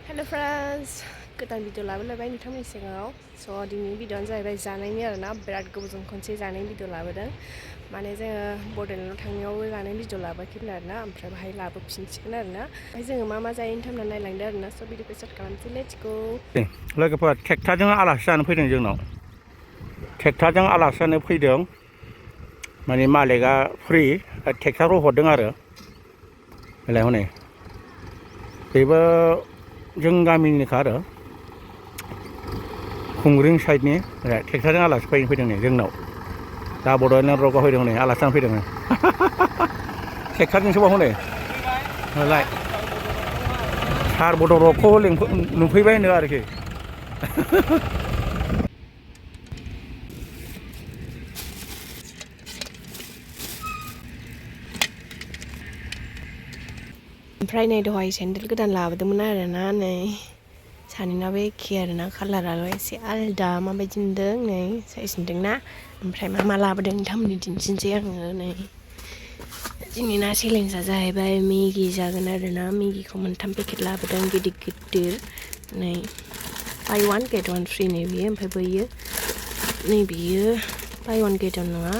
हेल' friends गोदान video लाबोलायबाय नोंथांमोननि सिगाङाव दिनैनि भिडिअआनो जाहैबाय जानायनि आरोना बिराद गोबावजों खनसे जानायनि भिडिअ लाबोदों माने जोङो बड'लेण्डआव थांनायावबो जानायनि भिडिअ लाबोआखैमोन आरोना ओमफ्राय बाहाय लाबोफिनसिगोन आरोना ओमफ्राय जोङो मा जायो नोंथांमोना नायलांदो आरोना भिडिअखौ स्टार्ट खालामसै लेट्स गो लोगोफोर ट्रेक्टरजों आलासि जानो फैदों जोंनाव ट्रेक्टरजों आलासि जानो फैदों माने मालिकआ फ्रि ट्रेक्टरखौ हरदों आरो बेलाय हनै बेबो जों गामिनिखा आरो खुंग्रिं साइडनि ट्रेक्टरजों आलासि फैदों नै जोंनाव दा बड'लेण्ड रगाव फैदों नै आलासि जानो फैदों ट्रेक्टरजोंसो बाव हनै नालाय सार बड' रकखौ नुफैबाय होनो आरोखि ओमफ्राय नै दहाय सेन्देल गोदान लाबोदोंमोन आरोना नै सानैनाबो एखे आरोना कालाराल' एसे आलदा माबायदि नुदों नै साइज नुदोंना ओमफ्राय मा लाबोदों नोंथांमोननि दिन्थिनोसै आङो नै जोंनि ना चेलेन्जआ जाहैबाय मेगि जागोन आरोना मेगिखौ मोनथाम पेकेट लाबोदों गिदिर नै बाय वान गेट वान फ्रि नै बियो ओमफ्राय बैयो नै बियो बाय वान गेट वान नङा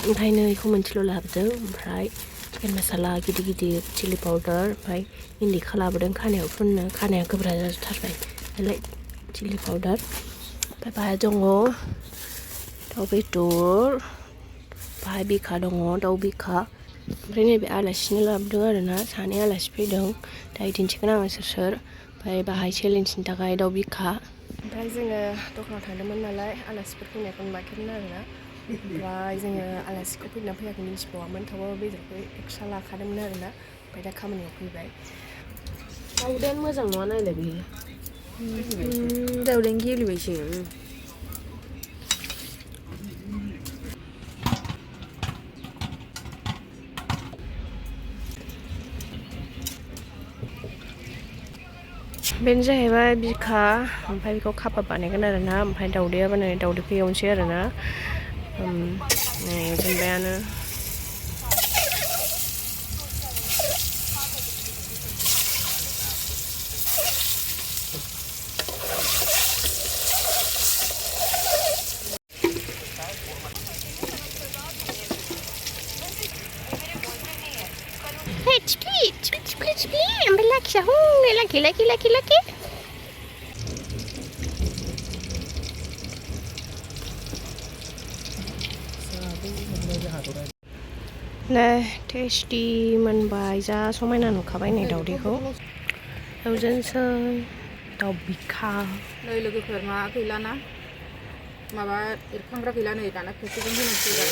ओंखायनो बेखौ मोनसेल' लाबोदों ओमफ्राय चिकेन मसाला गिदिर चिलि पाउडार ओमफ्राय इन्दिखा लाबोदों खानायाव फुननो खानाया गोब्रा जाथारबाय नालाय चिलि पाउडार ओमफ्राय बाहाय दङ दाउ बेदर बाहाय बिखा दङ दाउ बिखा ओमफ्राय नैबे आलासिनो लाबोदों आरोना सानै आलासि फैदों दाहाय दिन्थिगोन आङो सोर ओमफ्राय बाहाय चेलेन्जनि थाखाय दाउ बिखा ओमफ्राय जोङो दखानाव थांदोंमोन नालाय आलासिफोर फैनायखौ नुवाखैमोन आरोना ओमफ्राय जोङो आलासिखौ फैदोंना फैयाखै मिन्थिबावामोन थेवबाबो बेदरखौ एक्सट्रा लाखादोंमोन आरोना ओमफ्राय दा खामानियाव फैबाय दाउदैयानो मोजां नङा नायलाय बेयो दाउदैयानो गेलेबायसो बेनो जाहैबाय बिखा ओमफ्राय बेखौ काबाब बानायगोन आरोना ओमफ्राय दाउदैया बानाय दाउदैखौ एवनोसै आरोना नै जेनबायानो ओमफ्राय लाखिया हनै लाखि नै टेस्टि मोनबाय जा समायना नुखाबाय नै दाउदैखौ एवजेनसै दाउ बिखा नै लोगोफोर मा गैलाना माबा एरखांग्रा गैला नै दाना खोस्लिजों होनांसिगौ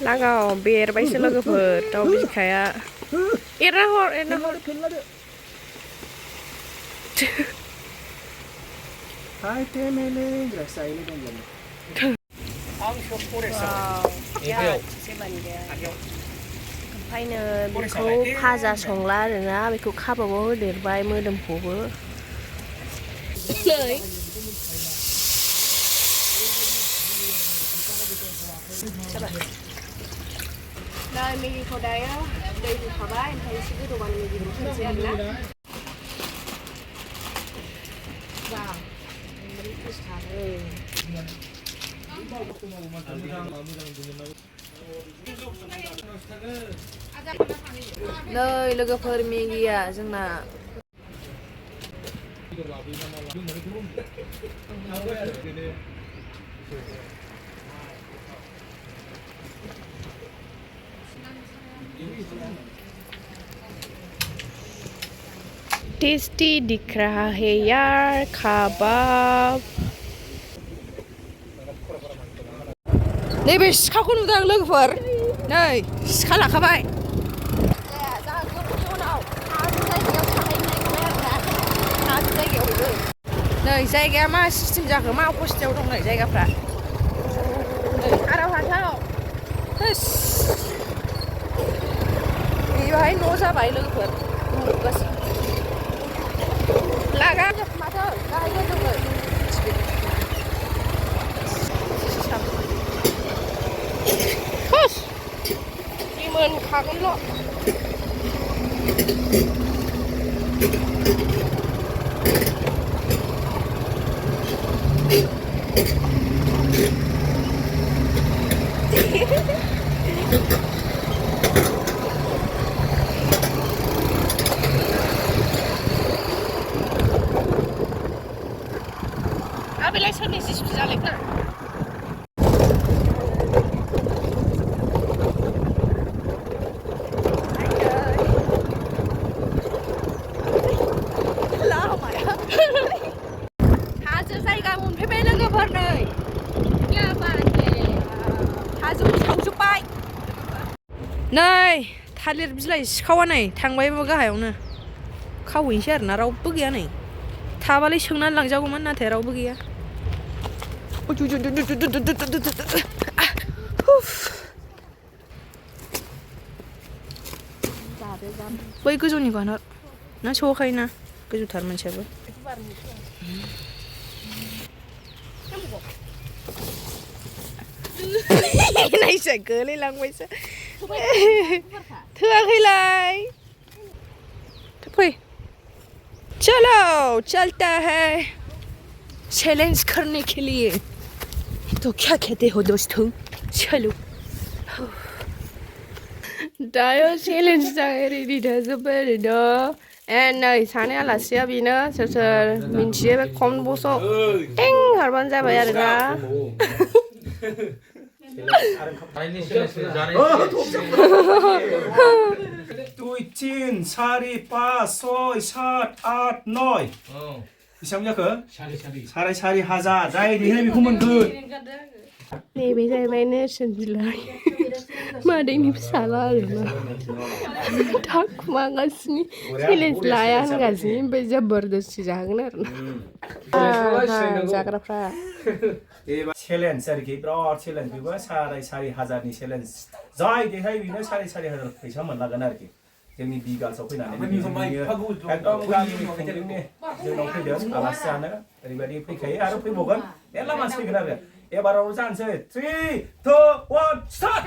लागाव बेरबायसो लोगोफोर दाउ बिखाया एरना हर ओमफ्रायनो बेखौ भाजा संला आरोना बेखौ काबाबाव होदेरबाय मोदोमखौबो नै मेगिखौ दायो दै होखाबाय ओमफ्राय एसे गोदौबानो मेगिखौ होनोसै आरोना नै लोगोफोर मेगिया जोंना टेस्टी दिख रहा है यार कबाब नैबे सिखाखौ नुदों लोगोफोर नै सिखा लाखाबाय नै जायगाया मा सिस्टेम जाखो मा अबस्थायाव दं नै जायगाफ्रा नै आराव हाथाव बेवहाय न' जाबाय लोगोफोर लागा माथो गाहाय जोङो मोनखागोनल' बेलाय सोरनि जिसु जालायखो हाजो जायगा मोनफैबाय लोगोफोर नै हाजोखौ सावजोब्बाय नै थालिर बिलाइ सिखावा नै थांबायबो गाहायावनो खावहैनोसै आरोना रावबो गैया नै थाबालाय सोंनानै लांजागौमोन नाथाय रावबो गैया बै गोजौनिखौ हानहर ना सौखायोना गोजौथार मोनसेयाबो नायसै गोलैलांबायसो थोआखैलाय फै चलो चलता है चैलेंज करने के लिए तो क्या कहते हो दोस्तों चलो दायो चेलेन्ज थाखाय रेडि थाजोब्बाय आरोना नै सानै आलासिया बेनो सोर सोर मिन्थियो बे कमेन्ट बक्सआव टें हरबानो जाबाय आरोना 2, 3, 4, 5, 6, 7, 8, 9 बेसेबां जाखो? साराय सारि हाजार जाय देहाय बेखौ मोनगोन नैबे जाहैबाय नेरसोन बिलाइ मादैनि फिसाला आरोना थाखुमागासिनो चेलेन्ज लाया होनगासिनो ओमफ्राय जबरदस्ति जागोन आरोना जाग्राफ्रा चेलेन्ज आरोखि बिराद चेलेन्ज बेबो साराय सारि हाजारनि चेलेन्ज जाय देहाय बेनो साराय सारि हाजार फैसा मोनलांगोन आरोखि जोंनि बिगासाव फैनानै एकदम गामिनि खुंगिरिनि जोंनाव फैदों आलासि जानो ओरैबायदि फैखायो आरो फैबावगोन मेरला मानसि फैगोन आरो एबाराव जानोसै 3, 2, 1 start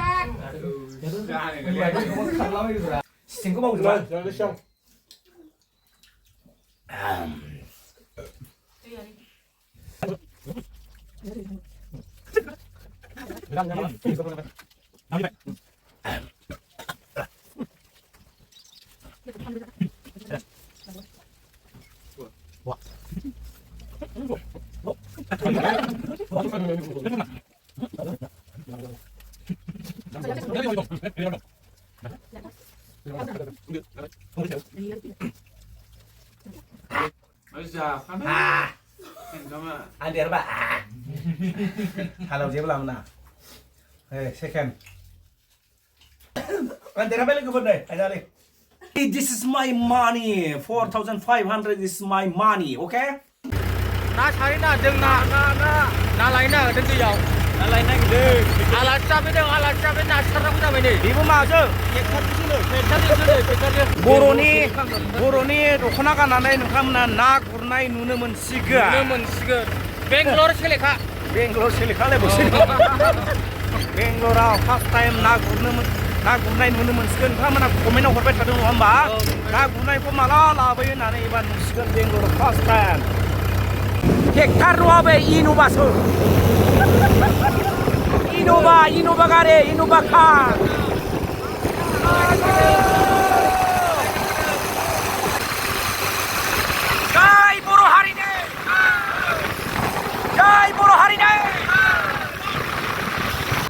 सिथिंखौ मावजोबा Anh đi ba Hello dễ làm nào hey second anh đi ra bên cái phần này anh ra đi this is my money 4,500 is my money okay na sai na dừng na lấy na đừng đi vào na lấy na cái đi ala cha bên đâu ala cha bên na sao không ra bên này đi vô màu chứ बर'नि दख'ना गाननानै नोंथांमोना ना गुरनाय नुनो मोनसिगोन Bangalore सेलेखा लेबोसै बेंगलराव first time ना गुरनाय नुनो मोनसिगोन नोंथांमोना कमेन्टआव हरबाय थादों नङा होमबा ना गुरनायखौ माला लाबोयो होननानै एबार नुसिगोन बेंगलराव फार्स्ट टाइम ट्रेक्टर नङा बे इन'भासो इन'भा गारि इन'भा कार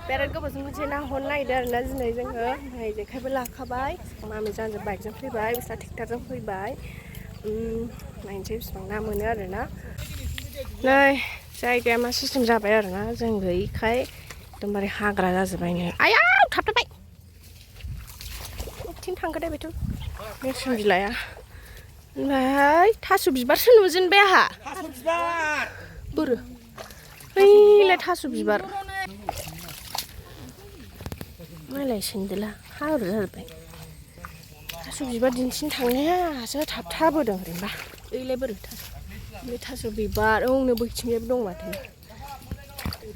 बिराद गोबावजों मोनसे ना हमनो नागिरदों आरोना दिनै जोङो ओमफ्राय जेखाइबो लाखाबाय मामि जाहाजों बाइकजों फैबाय बिस्रा ट्रेक्टरजों फैबाय नायनोसै बेसेबां ना मोनो आरोना नै जायगाया मा सिस्टेम जाबाय आरोना जों गैयैखाय एकदमबारे हाग्रा जाजोब्बाय नै आयाव थाबथाबाय बबेथिं थांखो दे बेथ' नेरसोन बिलाइआ ओमफ्राय थास' बिबारसो नुजेनबाय आंहा थास' बिबार बोरो ओइलाय थास' बिबार मालाय सेन्देला हाब्रु जाजोब्बाय थास' बिबार दिन्थिनो थांनायासो थाबथाबोदों ओरैनोबा ओइलाय बोरो बे थास' बिबार औनो बैथिंजायबो दं माथो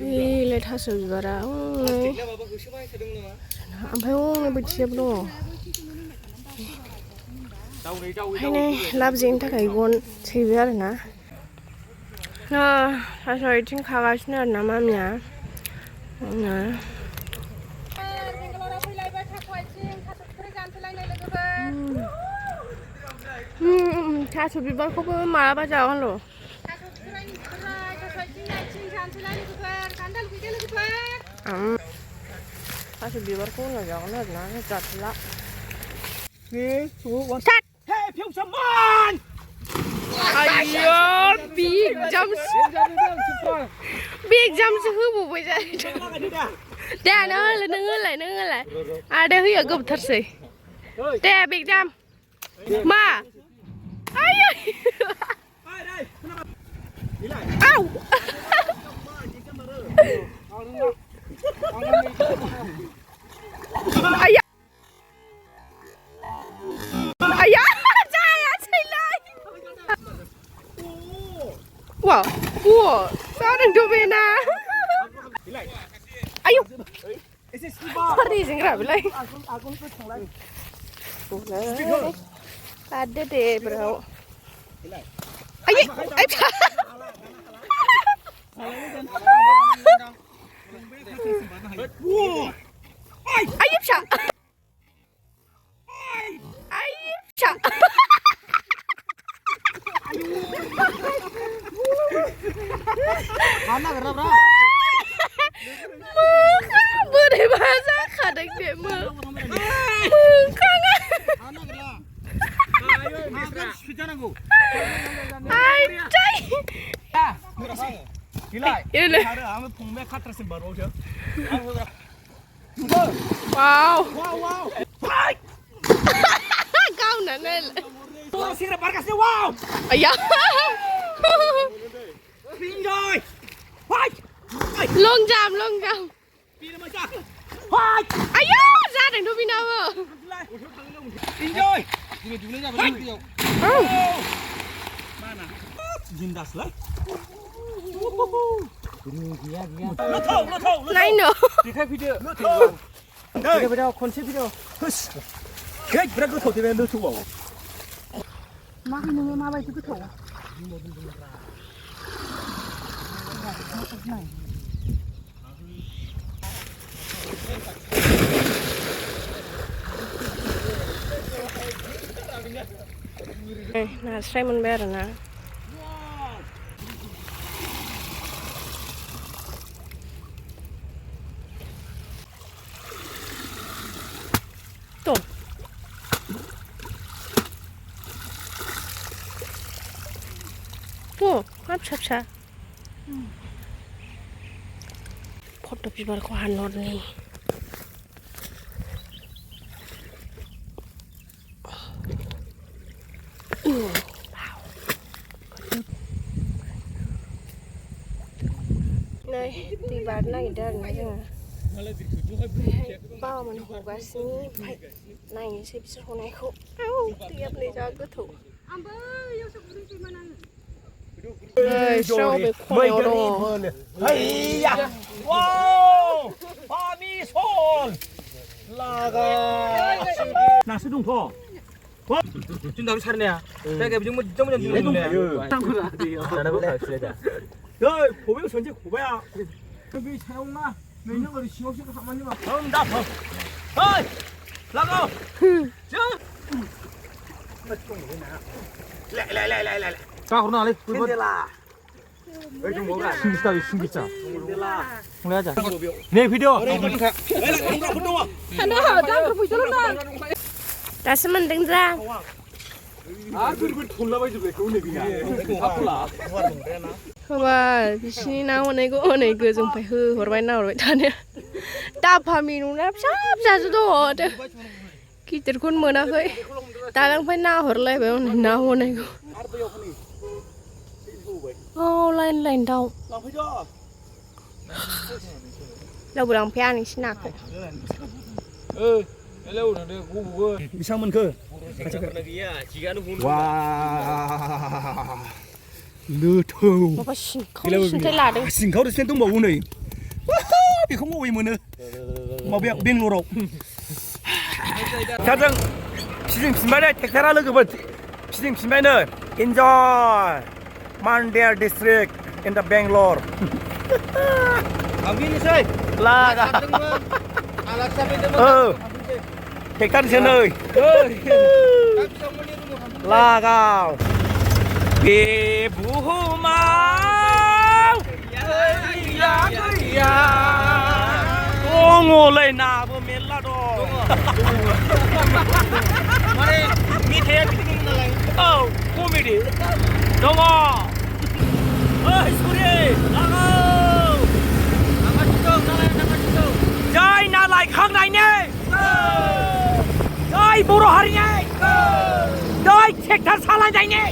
ओइलाय थास' बिबारा ओमफ्राय औनो बैथिंजायबो दङ ओंखायनो लाबजेनि थाखाय गन सैबाय आरो ना थास' आथिं खागासिनो आरो ना मामिया थास' बिबारखौबो मालाबा जागोन र' थास' बिबारखौ उनाव जागोन आरो ना जाथ'ला आयो big jumpसो होबावबाय जाहैदों दे नों होलाय आदा होयो गोबथारसै दे big jump मा आयो आउ आया आया जायासैलाय वा जादोंथ' बेना आयौ फारिजों राबिलाय लादो दे ब्राव आयै आय फिसा आयै फिसा आयै फिसा बोरैबा जाखादों दे मोखाङा Wow. Kau nanel. Sira barkasnya wow. Ayah. Pinjoy. Wai. Long jam. Pina macam. Wai. Ayah, zaten tu pina apa? Pinjoy. Oh. Mana? Jindas lah. Này nữa. Dikai video. Dikai video konsep video. Hus. Kayak berapa kau tidak lucu wow. Makan dengan apa itu betul? Nah, saya menbayar na. Tuh. Tuh, apa? Foto bibarku hanor nih. Này, thì bạn này đang nói rằng bao mình hồ bác sĩ phải này xếp số này không tiếp lấy cho cứ thủ sau về khoeo đồ Hey ya. Wow. Pani sol. Laga. Nasi dung tho. Chúng ta sẵn nè. Đây cái chúng mình dùng nè. Tăng cứ là đi. Nó bước phải xuyên à. Rồi, phổ biến xuân chứ khổ bé à. Vì theo mà mình nó còn chiếu chứ không ăn nhưng mà Không đập không. Thôi. Laga. Chứ. Lại. Sao nào đi. Hindela. 숨기자. 우리 하자. 네 비디오. Anh nó đang có phụ cho nó đã xem mình đánh ra 그리고 돌라봐야지 왜 그런 얘기냐. 바쁘라. Và xin nào hôm nay có này cứ dùng phải hư hoặc bài nào rồi thân nha ta phà mình nó đáp sắp ra cho tôi chứ khi tiền con mưa nào vậy ta đang phải nào hoặc lại phải không nào hôm nay có lên đâu đâu bữa đồng pia này xin nào hello nó được gu Bisa men ke? Wow. Lừa thầu. nó có xin thấy là được Xin khẩu được xem tung bầu này. Thì không ngồi mà nữa. Mà bên lô rộng. Chắc rằng फिदिंफिनबाय दे ट्रेक्टरा लोगोफोर फिदिंफिनबायनो इन्जय मानदेर district in दा Bangalore Hampinusay. लागा Alat sabi औ ट्रेक्टरसो नै लागाव बे बुहुमाव दङलै नाबो मेरला दं Mari मेथाइया बिदिनो नालाय औ कमेडि दङ ओइ सुरि लागाव जय ना लायखांनायनि जय बर' हारिनि जय ट्रेक्टर सालायनायनि